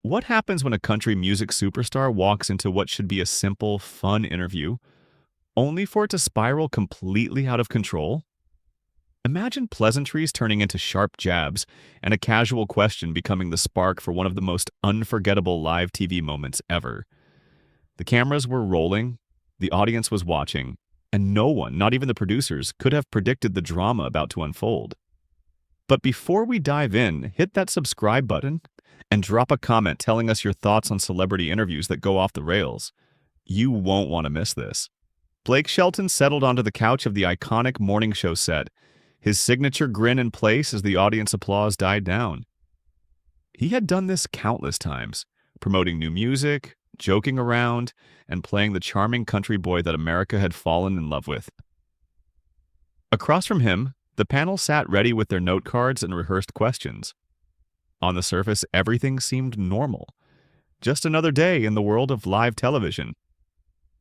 What happens when a country music superstar walks into what should be a simple, fun interview, only for it to spiral completely out of control? Imagine pleasantries turning into sharp jabs and a casual question becoming the spark for one of the most unforgettable live TV moments ever. The cameras were rolling, the audience was watching, and no one, not even the producers, could have predicted the drama about to unfold. But before we dive in, hit that subscribe button and drop a comment telling us your thoughts on celebrity interviews that go off the rails. You won't want to miss this. Blake Shelton settled onto the couch of the iconic morning show set, his signature grin in place as the audience applause died down. He had done this countless times, promoting new music, joking around, and playing the charming country boy that America had fallen in love with. Across from him, the panel sat ready with their note cards and rehearsed questions. On the surface, everything seemed normal. Just another day in the world of live television.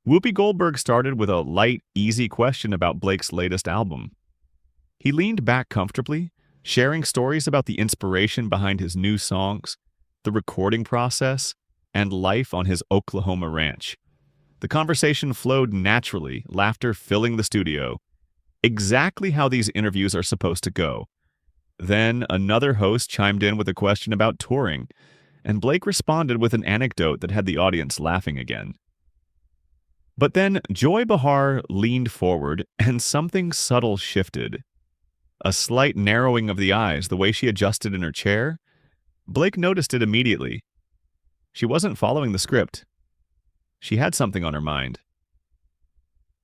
Whoopi Goldberg started with a light, easy question about Blake's latest album. He leaned back comfortably, sharing stories about the inspiration behind his new songs, the recording process, and life on his Oklahoma ranch. The conversation flowed naturally, laughter filling the studio. Exactly how these interviews are supposed to go. Then another host chimed in with a question about touring, and Blake responded with an anecdote that had the audience laughing again. But then Joy Behar leaned forward, and something subtle shifted. A slight narrowing of the eyes, the way she adjusted in her chair. Blake noticed it immediately. She wasn't following the script. She had something on her mind.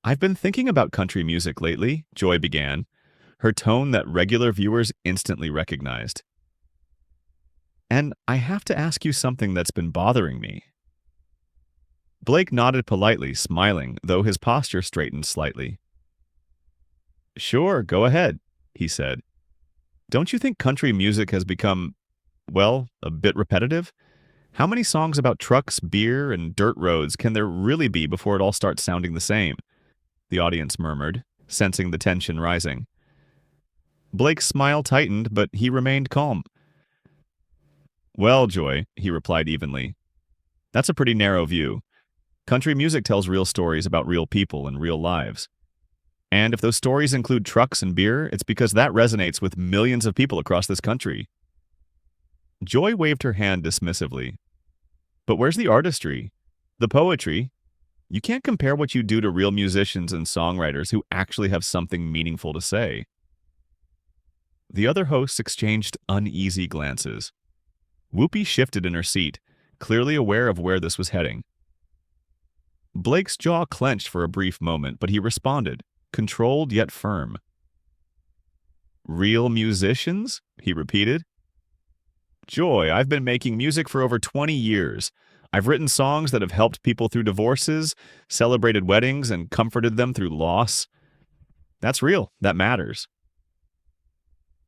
"I've been thinking about country music lately," Joy began, her tone that regular viewers instantly recognized. "And I have to ask you something that's been bothering me." Blake nodded politely, smiling, though his posture straightened slightly. "Sure, go ahead," he said. "Don't you think country music has become, well, a bit repetitive? How many songs about trucks, beer, and dirt roads can there really be before it all starts sounding the same?" The audience murmured, sensing the tension rising. Blake's smile tightened, but he remained calm. "Well, Joy," he replied evenly, "that's a pretty narrow view. Country music tells real stories about real people and real lives. And if those stories include trucks and beer, it's because that resonates with millions of people across this country." Joy waved her hand dismissively. "But where's the artistry? The poetry? You can't compare what you do to real musicians and songwriters who actually have something meaningful to say." The other hosts exchanged uneasy glances. Whoopi shifted in her seat, clearly aware of where this was heading. Blake's jaw clenched for a brief moment, but he responded, controlled yet firm. "Real musicians?" he repeated. "Joy, I've been making music for over 20 years. I've written songs that have helped people through divorces, celebrated weddings, and comforted them through loss. That's real. That matters."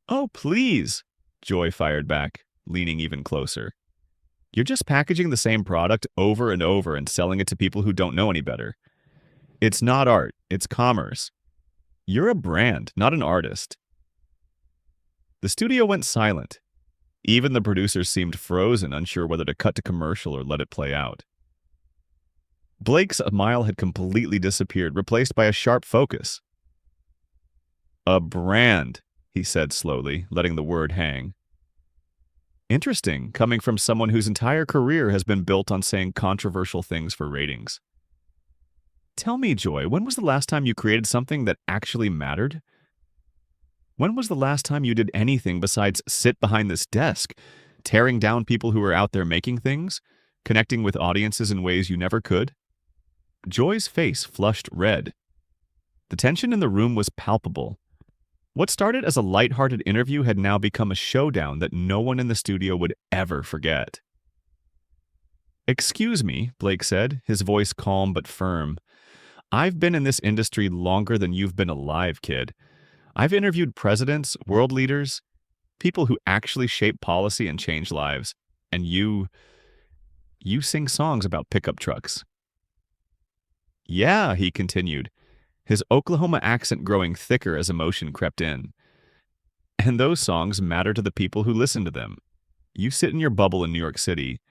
"Oh, please," Joy fired back, leaning even closer. "You're just packaging the same product over and over and selling it to people who don't know any better. It's not art, it's commerce. You're a brand, not an artist." The studio went silent. Even the producers seemed frozen, unsure whether to cut to commercial or let it play out. Blake's smile had completely disappeared, replaced by a sharp focus. "A brand," he said slowly, letting the word hang. Interesting, coming from someone whose entire career has been built on saying controversial things for ratings. "Tell me, Joy, when was the last time you created something that actually mattered? When was the last time you did anything besides sit behind this desk, tearing down people who were out there making things, connecting with audiences in ways you never could?" Joy's face flushed red. The tension in the room was palpable. What started as a lighthearted interview had now become a showdown that no one in the studio would ever forget. "Excuse me," Blake said, his voice calm but firm. "I've been in this industry longer than you've been alive, kid. I've interviewed presidents, world leaders, people who actually shape policy and change lives. And you sing songs about pickup trucks." "Yeah," he continued, his Oklahoma accent growing thicker as emotion crept in. "And those songs matter to the people who listen to them. You sit in your bubble in New York City,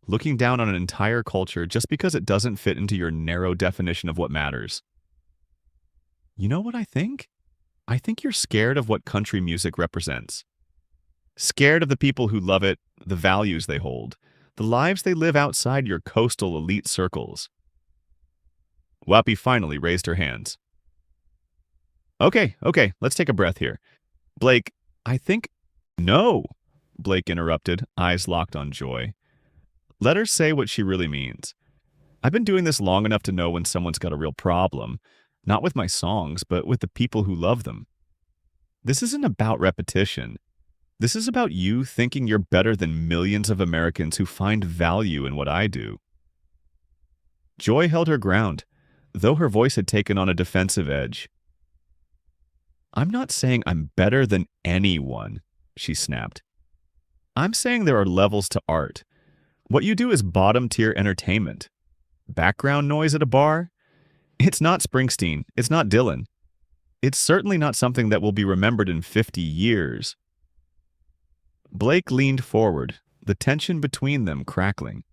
looking down on an entire culture just because it doesn't fit into your narrow definition of what matters. You know what I think? I think you're scared of what country music represents. Scared of the people who love it, the values they hold, the lives they live outside your coastal elite circles. Wappy finally raised her hands. Okay, let's take a breath here. Blake, I think... No, Blake interrupted, eyes locked on Joy. Let her say what she really means. I've been doing this long enough to know when someone's got a real problem, not with my songs, but with the people who love them. This isn't about repetition. This is about you thinking you're better than millions of Americans who find value in what I do. Joy held her ground, though her voice had taken on a defensive edge. I'm not saying I'm better than anyone, she snapped. I'm saying there are levels to art. What you do is bottom-tier entertainment. Background noise at a bar? It's not Springsteen. It's not Dylan. It's certainly not something that will be remembered in 50 years. Blake leaned forward, the tension between them crackling.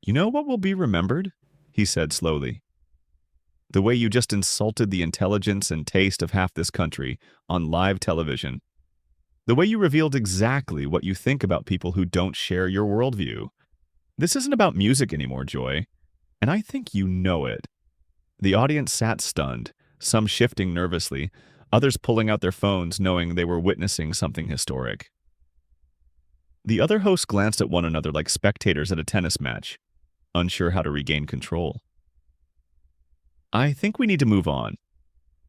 You know what will be remembered? He said slowly. The way you just insulted the intelligence and taste of half this country on live television. The way you revealed exactly what you think about people who don't share your worldview. This isn't about music anymore, Joy, and I think you know it. The audience sat stunned, some shifting nervously, others pulling out their phones knowing they were witnessing something historic. The other hosts glanced at one another like spectators at a tennis match, unsure how to regain control. I think we need to move on,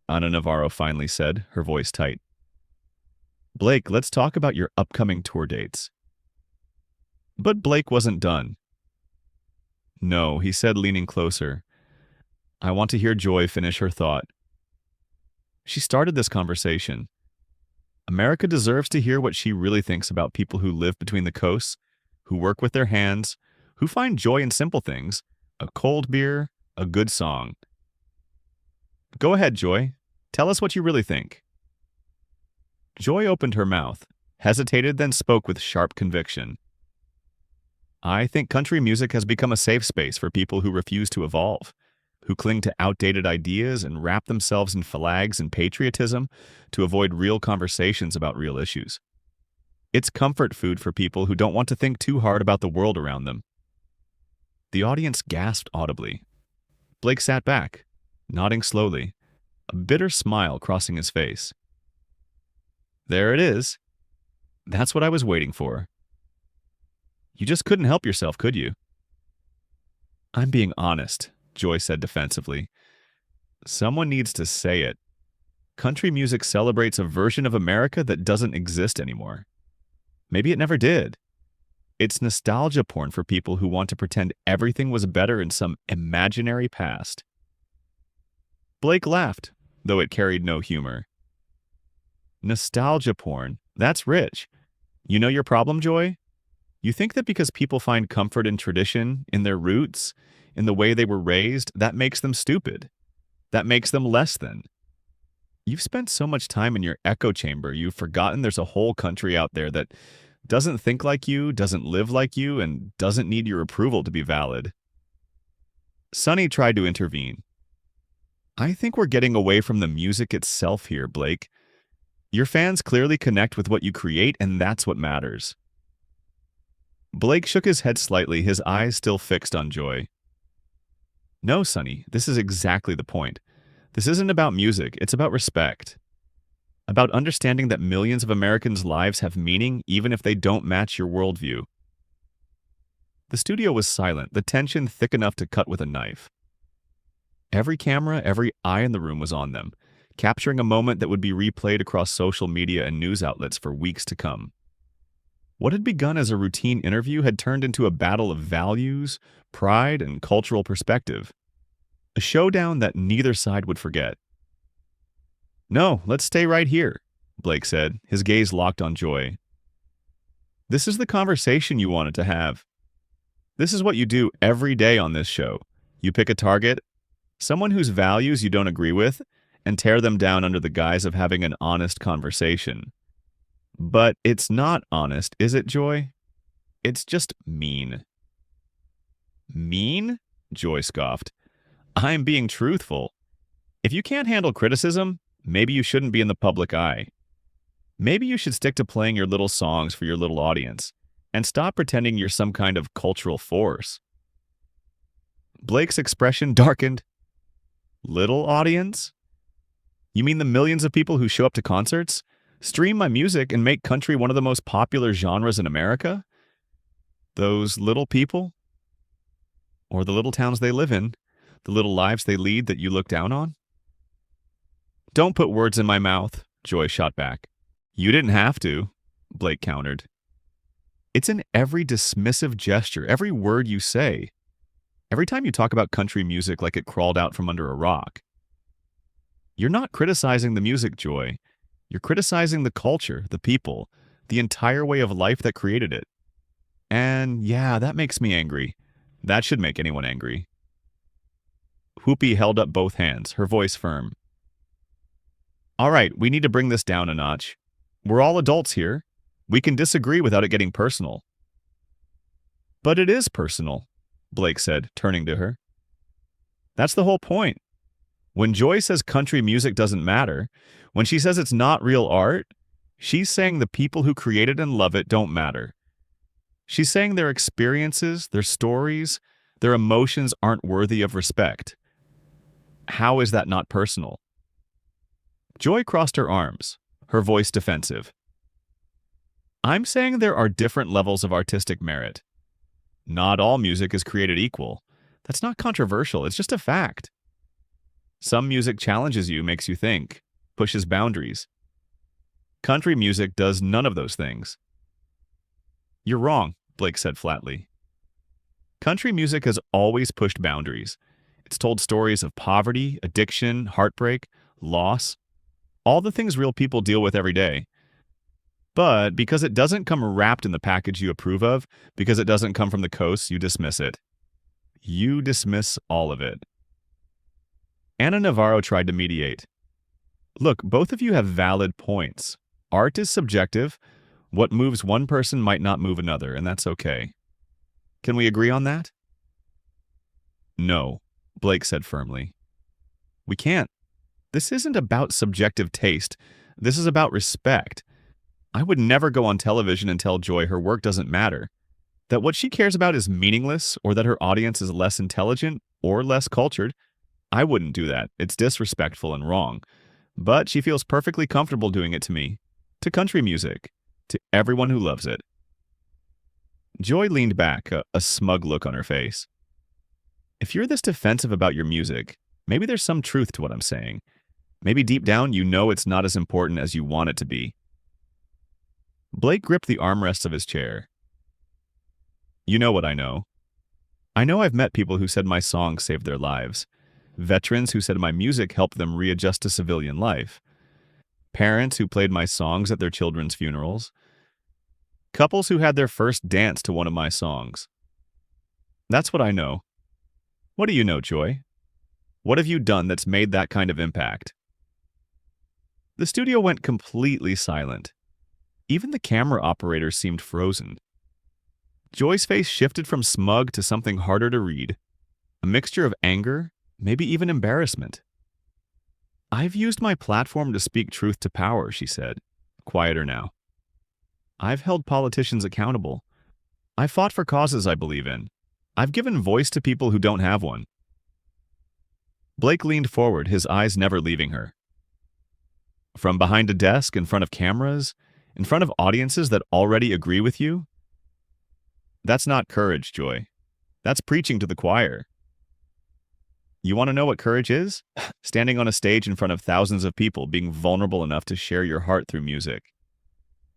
Ana Navarro finally said, her voice tight. Blake, let's talk about your upcoming tour dates. But Blake wasn't done. No, he said, leaning closer. I want to hear Joy finish her thought. She started this conversation. America deserves to hear what she really thinks about people who live between the coasts, who work with their hands, who find joy in simple things, a cold beer, a good song. Go ahead, Joy. Tell us what you really think. Joy opened her mouth, hesitated, then spoke with sharp conviction. I think country music has become a safe space for people who refuse to evolve, who cling to outdated ideas and wrap themselves in flags and patriotism to avoid real conversations about real issues. It's comfort food for people who don't want to think too hard about the world around them. The audience gasped audibly. Blake sat back, nodding slowly, a bitter smile crossing his face. There it is. That's what I was waiting for. You just couldn't help yourself, could you? I'm being honest, Joy said defensively. Someone needs to say it. Country music celebrates a version of America that doesn't exist anymore. Maybe it never did. It's nostalgia porn for people who want to pretend everything was better in some imaginary past. Blake laughed, though it carried no humor. Nostalgia porn, that's rich. You know your problem, Joy? You think that because people find comfort in tradition, in their roots, in the way they were raised, that makes them stupid. That makes them less than. You've spent so much time in your echo chamber, you've forgotten there's a whole country out there that doesn't think like you, doesn't live like you, and doesn't need your approval to be valid. Sonny tried to intervene. I think we're getting away from the music itself here, Blake. Your fans clearly connect with what you create, and that's what matters. Blake shook his head slightly, his eyes still fixed on Joy. No, Sonny, this is exactly the point. This isn't about music, it's about respect. About understanding that millions of Americans' lives have meaning even if they don't match your worldview. The studio was silent, the tension thick enough to cut with a knife. Every camera, every eye in the room was on them, capturing a moment that would be replayed across social media and news outlets for weeks to come. What had begun as a routine interview had turned into a battle of values, pride, and cultural perspective. A showdown that neither side would forget. No, let's stay right here, Blake said, his gaze locked on Joy. This is the conversation you wanted to have. This is what you do every day on this show. You pick a target, someone whose values you don't agree with, and tear them down under the guise of having an honest conversation. But it's not honest, is it, Joy? It's just mean. Mean? Joy scoffed. I'm being truthful. If you can't handle criticism, maybe you shouldn't be in the public eye. Maybe you should stick to playing your little songs for your little audience and stop pretending you're some kind of cultural force. Blake's expression darkened. Little audience? You mean the millions of people who show up to concerts, stream my music, and make country one of the most popular genres in America? Those little people? Or the little towns they live in, the little lives they lead that you look down on? Don't put words in my mouth, Joy shot back. You didn't have to, Blake countered. It's in every dismissive gesture, every word you say. Every time you talk about country music like it crawled out from under a rock. You're not criticizing the music, Joy. You're criticizing the culture, the people, the entire way of life that created it. And yeah, that makes me angry. That should make anyone angry. Whoopi held up both hands, her voice firm. All right, we need to bring this down a notch. We're all adults here. We can disagree without it getting personal. But it is personal, Blake said, turning to her. That's the whole point. When Joy says country music doesn't matter, when she says it's not real art, she's saying the people who create it and love it don't matter. She's saying their experiences, their stories, their emotions aren't worthy of respect. How is that not personal? Joy crossed her arms, her voice defensive. I'm saying there are different levels of artistic merit. Not all music is created equal. That's not controversial, it's just a fact. Some music challenges you, makes you think, pushes boundaries. Country music does none of those things. You're wrong, Blake said flatly. Country music has always pushed boundaries. It's told stories of poverty, addiction, heartbreak, loss, all the things real people deal with every day. But because it doesn't come wrapped in the package you approve of, because it doesn't come from the coast, you dismiss it. You dismiss all of it. Anna Navarro tried to mediate. Look, both of you have valid points. Art is subjective. What moves one person might not move another, and that's okay. Can we agree on that? No, Blake said firmly. We can't. This isn't about subjective taste. This is about respect. I would never go on television and tell Joy her work doesn't matter, that what she cares about is meaningless, or that her audience is less intelligent or less cultured. I wouldn't do that. It's disrespectful and wrong. But she feels perfectly comfortable doing it to me, to country music, to everyone who loves it. Joy leaned back, a smug look on her face. If you're this defensive about your music, maybe there's some truth to what I'm saying. Maybe deep down you know it's not as important as you want it to be. Blake gripped the armrests of his chair. You know what I know. I know I've met people who said my songs saved their lives. Veterans who said my music helped them readjust to civilian life. Parents who played my songs at their children's funerals. Couples who had their first dance to one of my songs. That's what I know. What do you know, Joy? What have you done that's made that kind of impact? The studio went completely silent. Even the camera operator seemed frozen. Joy's face shifted from smug to something harder to read. A mixture of anger, maybe even embarrassment. I've used my platform to speak truth to power, she said, quieter now. I've held politicians accountable. I've fought for causes I believe in. I've given voice to people who don't have one. Blake leaned forward, his eyes never leaving her. From behind a desk, in front of cameras, in front of audiences that already agree with you? That's not courage, Joy. That's preaching to the choir. You want to know what courage is? Standing on a stage in front of thousands of people, being vulnerable enough to share your heart through music.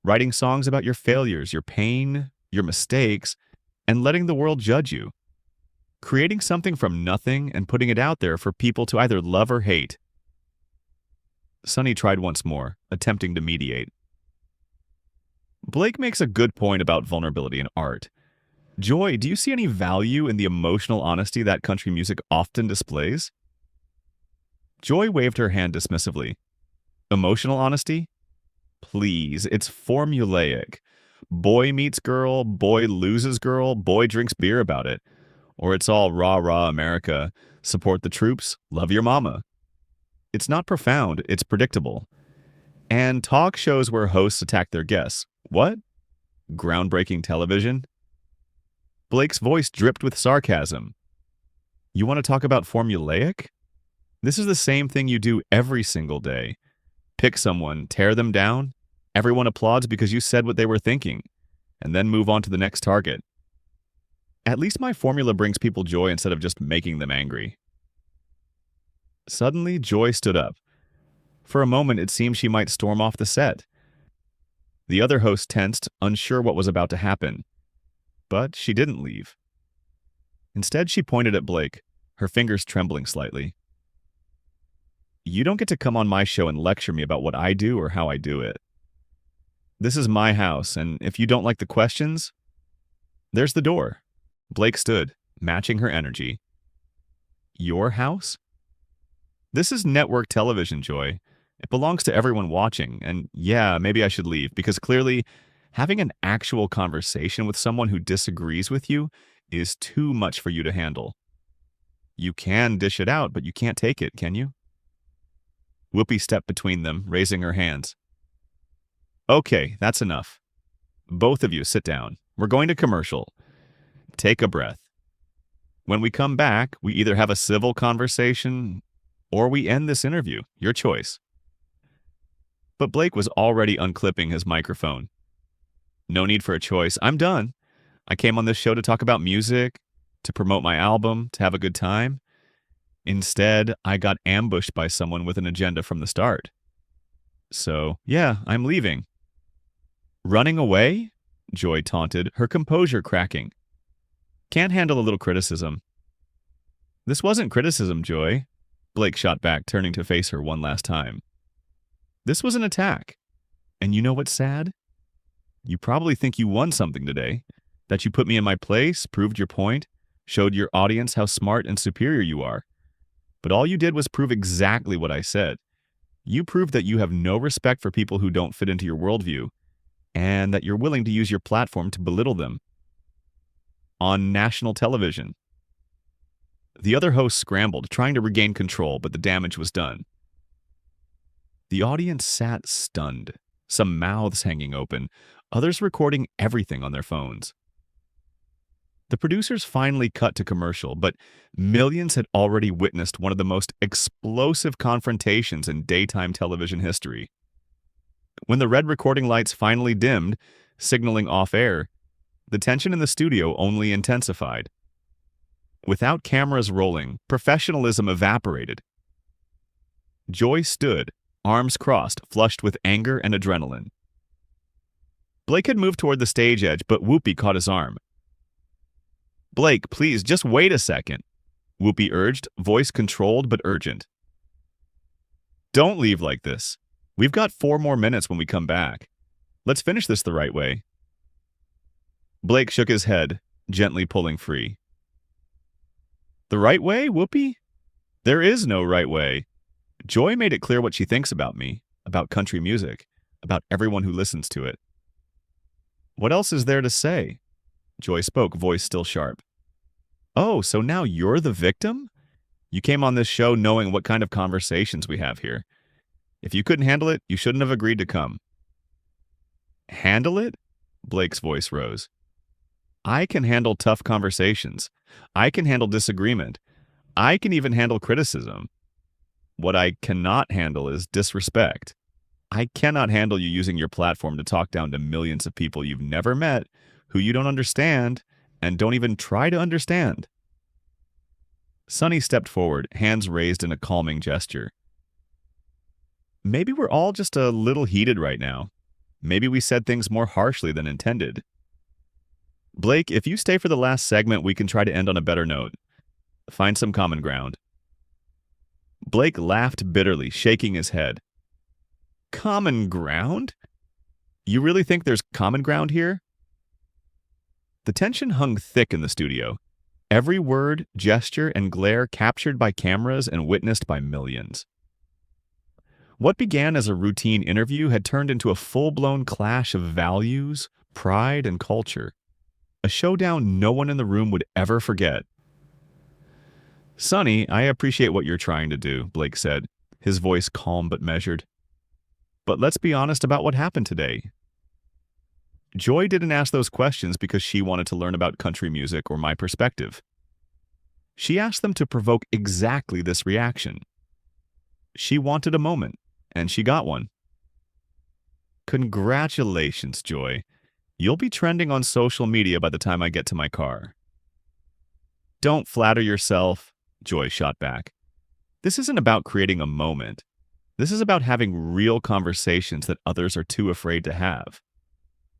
Writing songs about your failures, your pain, your mistakes, and letting the world judge you. Creating something from nothing and putting it out there for people to either love or hate. Sonny tried once more, attempting to mediate. Blake makes a good point about vulnerability in art. Joy, do you see any value in the emotional honesty that country music often displays? Joy waved her hand dismissively. Emotional honesty? Please, it's formulaic. Boy meets girl, boy loses girl, boy drinks beer about it. Or it's all rah rah America, support the troops, love your mama. It's not profound, it's predictable. And talk shows where hosts attack their guests. What? Groundbreaking television? Blake's voice dripped with sarcasm. You want to talk about formulaic? This is the same thing you do every single day. Pick someone, tear them down, everyone applauds because you said what they were thinking, and then move on to the next target. At least my formula brings people joy instead of just making them angry. Suddenly, Joy stood up. For a moment, it seemed she might storm off the set. The other host tensed, unsure what was about to happen. But she didn't leave. Instead, she pointed at Blake, her fingers trembling slightly. You don't get to come on my show and lecture me about what I do or how I do it. This is my house, and if you don't like the questions, there's the door. Blake stood, matching her energy. Your house? This is network television, Joy. It belongs to everyone watching, and yeah, maybe I should leave, because clearly, having an actual conversation with someone who disagrees with you is too much for you to handle. You can dish it out, but you can't take it, can you? Whoopi stepped between them, raising her hands. Okay, that's enough. Both of you sit down. We're going to commercial. Take a breath. When we come back, we either have a civil conversation or we end this interview. Your choice. But Blake was already unclipping his microphone. No need for a choice. I'm done. I came on this show to talk about music, to promote my album, to have a good time. Instead, I got ambushed by someone with an agenda from the start. So, yeah, I'm leaving. Running away? Joy taunted, her composure cracking. Can't handle a little criticism. This wasn't criticism, Joy. Blake shot back, turning to face her one last time. This was an attack. And you know what's sad? You probably think you won something today. That you put me in my place, proved your point, showed your audience how smart and superior you are. But all you did was prove exactly what I said. You proved that you have no respect for people who don't fit into your worldview, and that you're willing to use your platform to belittle them. On national television. The other host scrambled, trying to regain control, but the damage was done. The audience sat stunned, some mouths hanging open, others recording everything on their phones. The producers finally cut to commercial, but millions had already witnessed one of the most explosive confrontations in daytime television history. When the red recording lights finally dimmed, signaling off-air, the tension in the studio only intensified. Without cameras rolling, professionalism evaporated. Joy stood, arms crossed, flushed with anger and adrenaline. Blake had moved toward the stage edge, but Whoopi caught his arm. Blake, please, just wait a second, Whoopi urged, voice controlled but urgent. Don't leave like this. We've got 4 more minutes when we come back. Let's finish this the right way. Blake shook his head, gently pulling free. The right way, Whoopi? There is no right way. Joy made it clear what she thinks about me, about country music, about everyone who listens to it. What else is there to say? Joy spoke, voice still sharp. Oh, so now you're the victim? You came on this show knowing what kind of conversations we have here. If you couldn't handle it, you shouldn't have agreed to come. Handle it? Blake's voice rose. I can handle tough conversations. I can handle disagreement. I can even handle criticism. What I cannot handle is disrespect. I cannot handle you using your platform to talk down to millions of people you've never met, who you don't understand, and don't even try to understand. Sonny stepped forward, hands raised in a calming gesture. Maybe we're all just a little heated right now. Maybe we said things more harshly than intended. Blake, if you stay for the last segment, we can try to end on a better note. Find some common ground. Blake laughed bitterly, shaking his head. Common ground? You really think there's common ground here? The tension hung thick in the studio. Every word, gesture, and glare captured by cameras and witnessed by millions. What began as a routine interview had turned into a full-blown clash of values, pride, and culture. A showdown no one in the room would ever forget. "Sonny, I appreciate what you're trying to do," Blake said, his voice calm but measured. "But let's be honest about what happened today." Joy didn't ask those questions because she wanted to learn about country music or my perspective. She asked them to provoke exactly this reaction. She wanted a moment, and she got one. "Congratulations, Joy. You'll be trending on social media by the time I get to my car." "Don't flatter yourself," Joy shot back. "This isn't about creating a moment. This is about having real conversations that others are too afraid to have.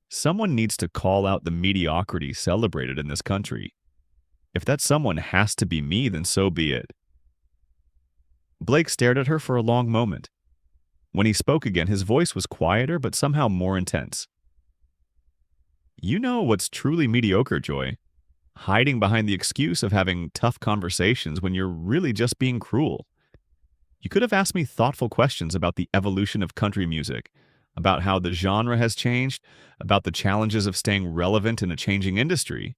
Someone needs to call out the mediocrity celebrated in this country. If that someone has to be me, then so be it." Blake stared at her for a long moment. When he spoke again, his voice was quieter but somehow more intense. "You know what's truly mediocre, Joy? Hiding behind the excuse of having tough conversations when you're really just being cruel. You could have asked me thoughtful questions about the evolution of country music, about how the genre has changed, about the challenges of staying relevant in a changing industry.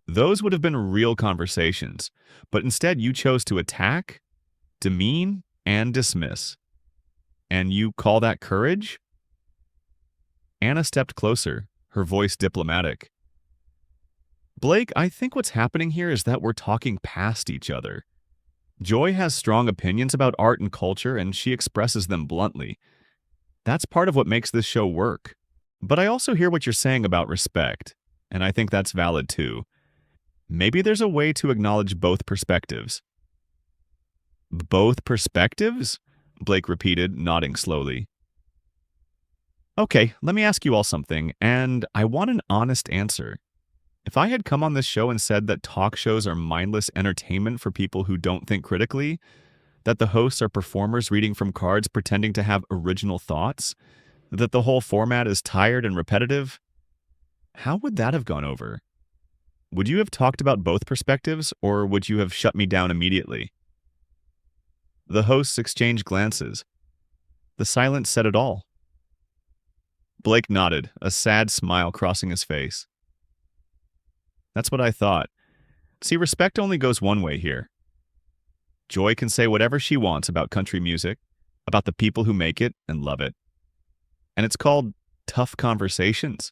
Those would have been real conversations, but instead you chose to attack, demean, and dismiss. And you call that courage?" Anna stepped closer, her voice diplomatic. "Blake, I think what's happening here is that we're talking past each other. Joy has strong opinions about art and culture, and she expresses them bluntly. That's part of what makes this show work. But I also hear what you're saying about respect, and I think that's valid too. Maybe there's a way to acknowledge both perspectives." "Both perspectives?" Blake repeated, nodding slowly. "Okay, let me ask you all something, and I want an honest answer. If I had come on this show and said that talk shows are mindless entertainment for people who don't think critically, that the hosts are performers reading from cards pretending to have original thoughts, that the whole format is tired and repetitive, how would that have gone over? Would you have talked about both perspectives, or would you have shut me down immediately?" The hosts exchanged glances. The silence said it all. Blake nodded, a sad smile crossing his face. "That's what I thought. See, respect only goes one way here. Joy can say whatever she wants about country music, about the people who make it and love it. And it's called tough conversations.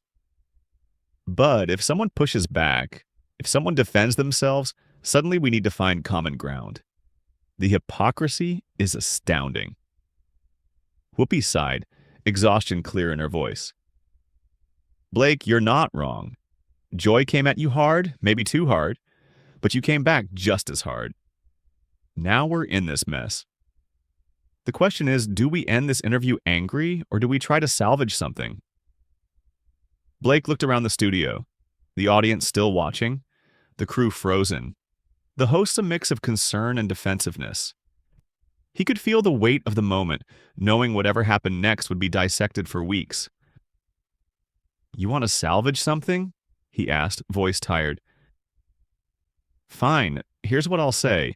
But if someone pushes back, if someone defends themselves, suddenly we need to find common ground. The hypocrisy is astounding." Whoopi sighed, exhaustion clear in her voice. "Blake, you're not wrong. Joy came at you hard, maybe too hard, but you came back just as hard. Now we're in this mess. The question is, do we end this interview angry, or do we try to salvage something?" Blake looked around the studio, the audience still watching, the crew frozen, the hosts a mix of concern and defensiveness. He could feel the weight of the moment, knowing whatever happened next would be dissected for weeks. "You want to salvage something?" he asked, voice tired. "Fine, here's what I'll say.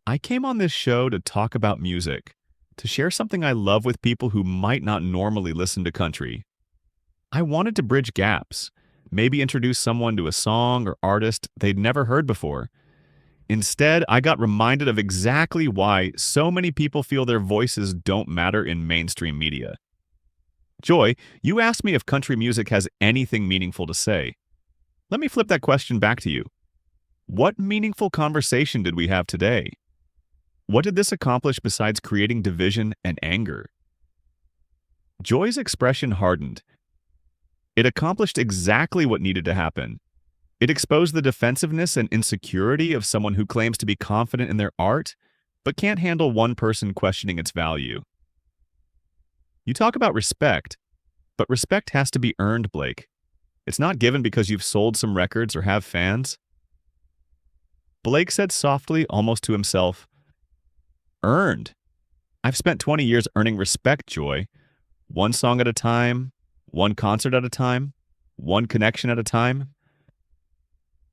I came on this show to talk about music, to share something I love with people who might not normally listen to country. I wanted to bridge gaps, maybe introduce someone to a song or artist they'd never heard before. Instead, I got reminded of exactly why so many people feel their voices don't matter in mainstream media. Joy, you asked me if country music has anything meaningful to say. Let me flip that question back to you. What meaningful conversation did we have today? What did this accomplish besides creating division and anger?" Joy's expression hardened. It accomplished exactly what needed to happen. It exposed the defensiveness and insecurity of someone who claims to be confident in their art, but can't handle one person questioning its value. You talk about respect, but respect has to be earned, Blake. It's not given because you've sold some records or have fans. Blake said softly, almost to himself, "Earned. I've spent 20 years earning respect, Joy. One song at a time, one concert at a time, one connection at a time.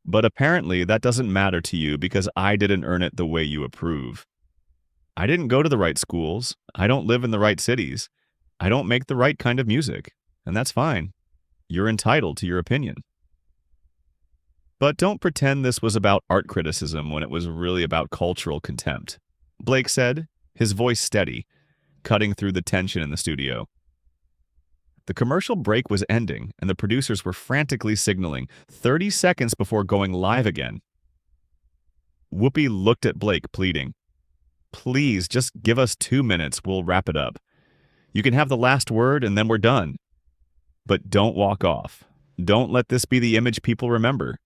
But apparently that doesn't matter to you because I didn't earn it the way you approve. I didn't go to the right schools. I don't live in the right cities. I don't make the right kind of music. And that's fine. You're entitled to your opinion. But don't pretend this was about art criticism when it was really about cultural contempt, Blake said, his voice steady, cutting through the tension in the studio. The commercial break was ending, and the producers were frantically signaling 30 seconds before going live again. Whoopi looked at Blake, pleading, "Please, just give us 2 minutes, we'll wrap it up. You can have the last word and then we're done. But don't walk off. Don't let this be the image people remember."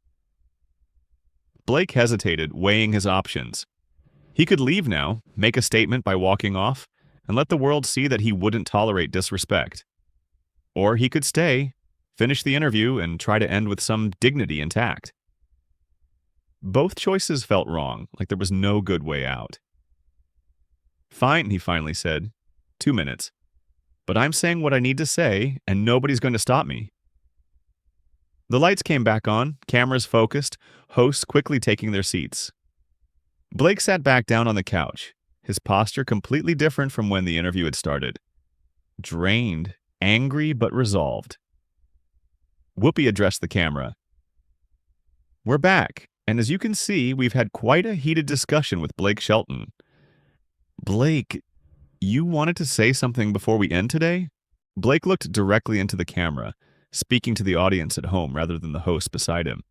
Blake hesitated, weighing his options. He could leave now, make a statement by walking off, and let the world see that he wouldn't tolerate disrespect. Or he could stay, finish the interview, and try to end with some dignity intact. Both choices felt wrong, like there was no good way out. "Fine," he finally said. 2 minutes. But I'm saying what I need to say, and nobody's going to stop me. The lights came back on, cameras focused, hosts quickly taking their seats. Blake sat back down on the couch, his posture completely different from when the interview had started. Drained, angry, but resolved. Whoopi addressed the camera. "We're back, and as you can see, we've had quite a heated discussion with Blake Shelton. Blake, you wanted to say something before we end today?" Blake looked directly into the camera, speaking to the audience at home rather than the host beside him.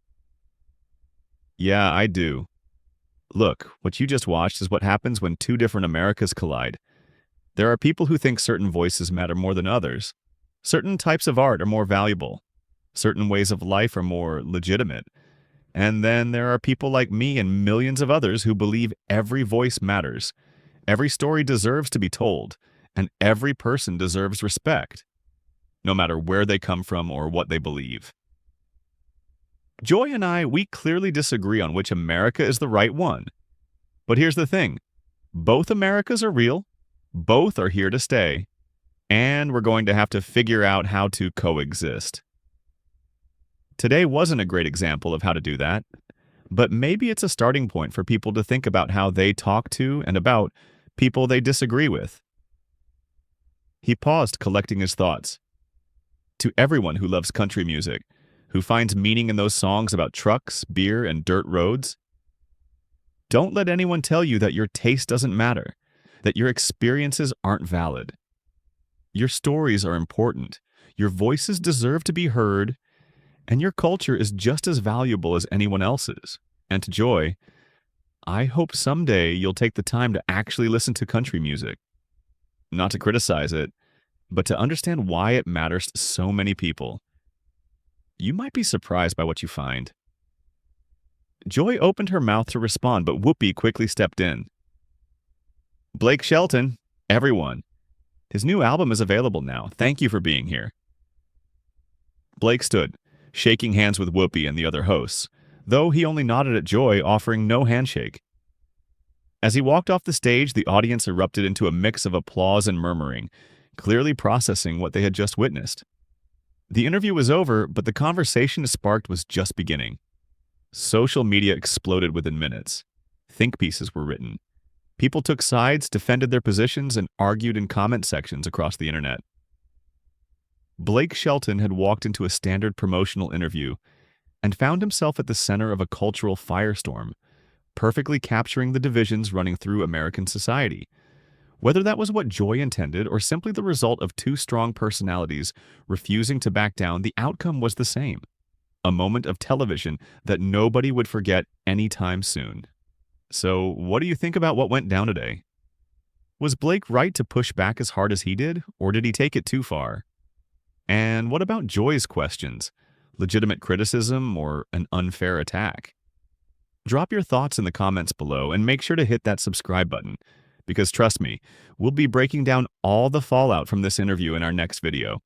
"Yeah, I do. Look, what you just watched is what happens when two different Americas collide. There are people who think certain voices matter more than others. Certain types of art are more valuable. Certain ways of life are more legitimate. And then there are people like me and millions of others who believe every voice matters. Every story deserves to be told, and every person deserves respect, no matter where they come from or what they believe. Joy and I, we clearly disagree on which America is the right one. But here's the thing. Both Americas are real, both are here to stay, and we're going to have to figure out how to coexist." Today wasn't a great example of how to do that, but maybe it's a starting point for people to think about how they talk to and about people they disagree with. He paused, collecting his thoughts. To everyone who loves country music, who finds meaning in those songs about trucks, beer, and dirt roads, don't let anyone tell you that your taste doesn't matter, that your experiences aren't valid. Your stories are important, your voices deserve to be heard, and your culture is just as valuable as anyone else's. And to Joy, I hope someday you'll take the time to actually listen to country music. Not to criticize it, but to understand why it matters to so many people. You might be surprised by what you find. Joy opened her mouth to respond, but Whoopi quickly stepped in. "Blake Shelton, everyone. His new album is available now. Thank you for being here." Blake stood, shaking hands with Whoopi and the other hosts, though he only nodded at Joy, offering no handshake. As he walked off the stage, the audience erupted into a mix of applause and murmuring, clearly processing what they had just witnessed. The interview was over, but the conversation it sparked was just beginning. Social media exploded within minutes. Think pieces were written. People took sides, defended their positions, and argued in comment sections across the internet. Blake Shelton had walked into a standard promotional interview and found himself at the center of a cultural firestorm, perfectly capturing the divisions running through American society. Whether that was what Joy intended or simply the result of two strong personalities refusing to back down, the outcome was the same. A moment of television that nobody would forget anytime soon. So, what do you think about what went down today? Was Blake right to push back as hard as he did, or did he take it too far? And what about Joy's questions? Legitimate criticism or an unfair attack? Drop your thoughts in the comments below and make sure to hit that subscribe button, because trust me, we'll be breaking down all the fallout from this interview in our next video.